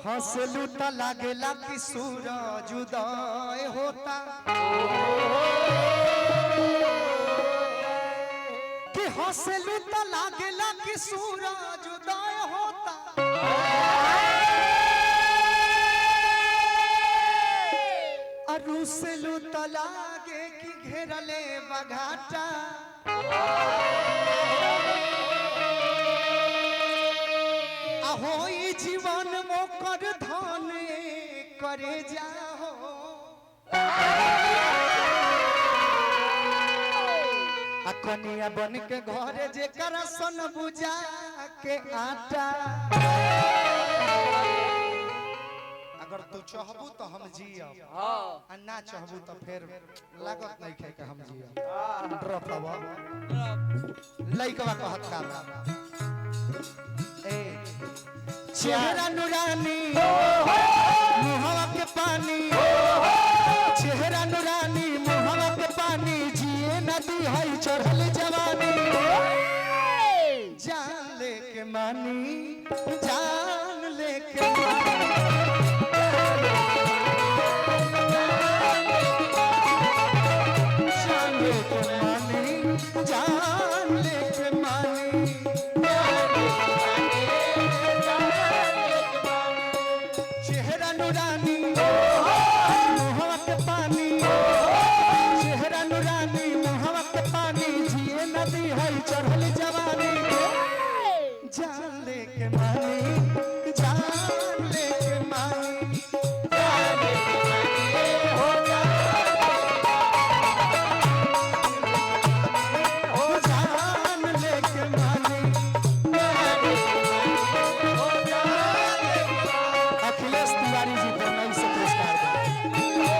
हंसलू त लागेला कि सूरज उदय होता कि हंसलू त लागेला कि सूरज उदय होता अरुसलू त लागे कि घेरले बघाटा होई जीवन मोकर धन करे जाओ कनिया बन के घरे जेकर सन बुझा के आटा अगर तू चाहबू तो हम जियब आ ना चाहबू तो फिर लागत नहीं खे के हम जियब ड्रॉप हवा लइकवा कहत का ए चेहरा नूरानी मुहवा के पानी चेहरा नूरानी मुहवा के पानी जिए नदी है चढ़ल जवानी जान लेके मानी जान लेके जान लेके मानी जान लेके मानी चेहरा नूरानी मुहवा के पानी चेहरा नूरानी मुहवा के पानी जिए नदी है चढ़ल जवानी जान लेके मानी जान लेके मानी हो जान लेके मानी अखिलेश तिवारी जी को नई से पुरस्कार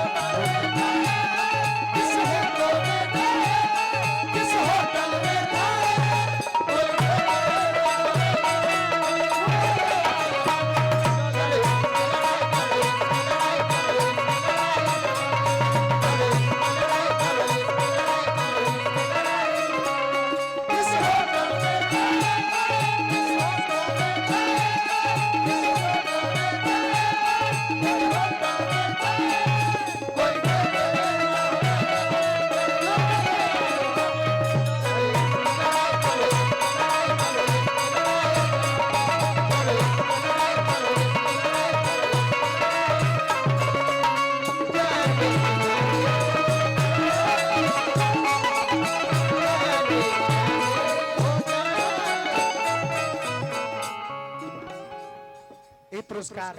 पुरस्कार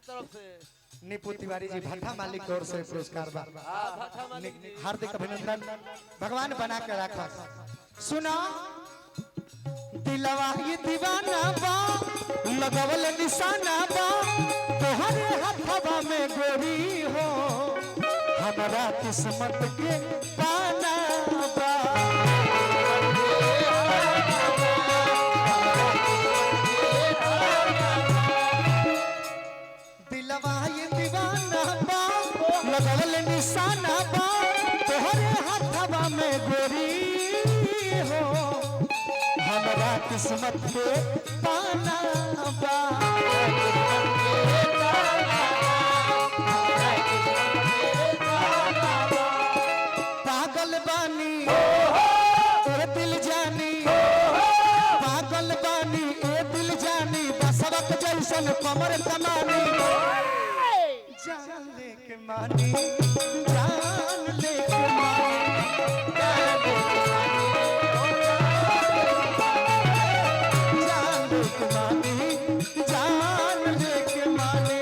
तरफ से निपु तिवारी जी भट्टा मालिक की ओर से पुरस्कार बा हार्दिक अभिनंदन भगवान बना के रखा सुना दिलवा ये दीवाना बा लगवल निशाना बा तोहरे हाथवा में गोरी हो हमारा किस्मत के पाना बा लगल निशाना बा तोहरे हाथवा में गोरी हो हमारा किस्मत के पाना बा पागल बानी ए दिल जानी पागल बानी ए दिल जानी बसवक जैसन कमर कमानी जान लेके मानी जान लेके मानी जान लेके मानी जान लेके मानी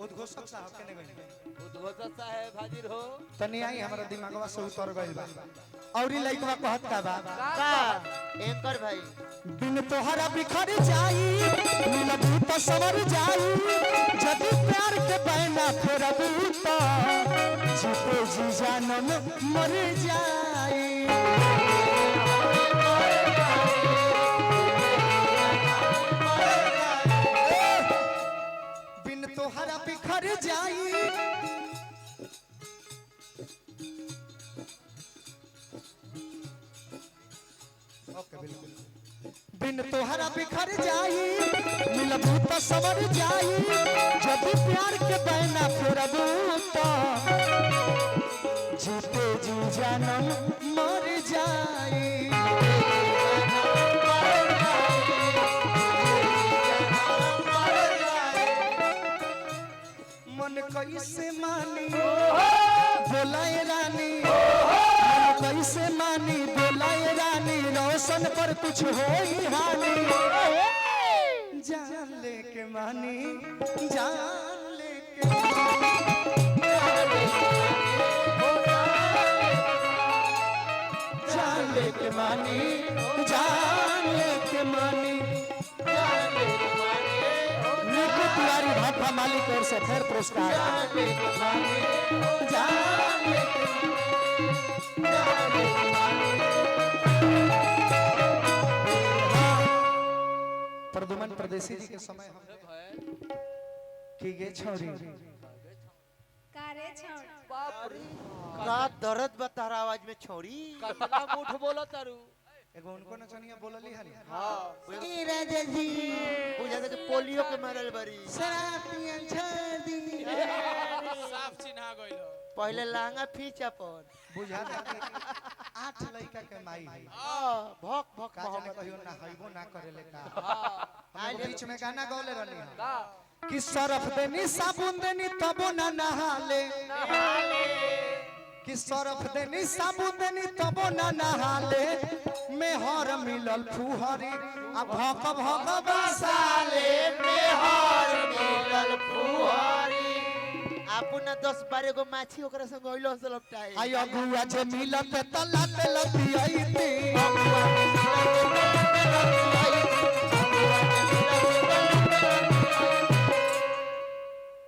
उद्घोषक साहब केने गइल उद्घोषक साहेब हाजिर हो। तनी आई हमरा दिमागवा से उतर गइल बा औरी लइकवा कहत का बा का एंकर भाई बिन तोहरा बिखर जाई मिलबू त सवर जाई जब प्यार के बैना फेरबू त जीते जी जानम मर जाई बिन तोहरा बिखर जाई ओके बिल्कुल बिन तोहरा बिखर जाई मिलबू त सवर जाई जब प्यार के बैना फेरबू त जीते जी जानम मर जाई मन कैसे मानी बोलाए रानी मन कैसे मानी बोलाए रानी रोशन पर कुछ हो ही हानि जान लेके मानी जान लेके जान लेके मानी जान लेके मानी नीकू तिवारी भाटा मालिक और से फिर पुरस्कार प्रदुमन परदेसी जी के समय हम की गे छोरी कारे छोड़ बाप रे का दर्द बता रहा आवाज में छोरी कतना मुठ बोलो तारू। एगो उनको नचनिया बोलली हनी हां ए राजा जी बुझा के पोलियो के मारल बरी शराब पियन छोड़ दी साफ चिन्हा गइल हो। पहले लांगा फीचा पर बुझा दे 8 लइका के माई है भक भक का जाने कहियो ना हइबो ना करेले का हां हम बीच में गाना गौले रहनी है का कि सरफ देनी साबुन देनी तबो ना नहाले कि सरफ देनी साबुन देनी तबो ना नहाले में हर मिलल फुहरी आ भक भक बसाले में हर मिलल फुहरी अपना 10-12 गो माछी ओकरा संग होइलो से लपटाए आई अगुआ जे मिलत तलात लतियैती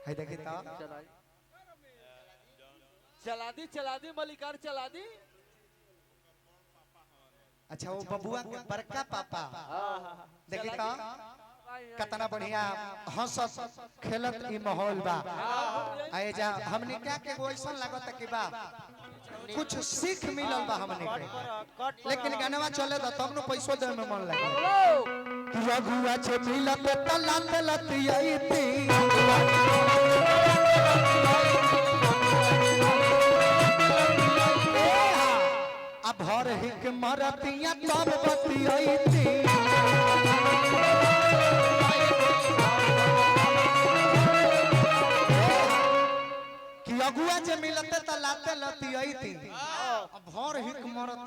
है देखी ता चला दी मलिकार चला दी। अच्छा वो बबुआ के बड़का पापा देखी ता कितना बढ़िया हंसत खेलत ई माहौल बा आए जा हमने क्या के वैसन लागत कि बा कुछ सीख मिलल बा हमने के लेकिन गानवा चले त तब न पैसो दे में मन लागे कि रघुआ छे मिलत तलात लतियैती आ भर हिक मरतिया तब बतियैती कि अगुआ जे मिलते त लाते लतियैती भर हिक मरती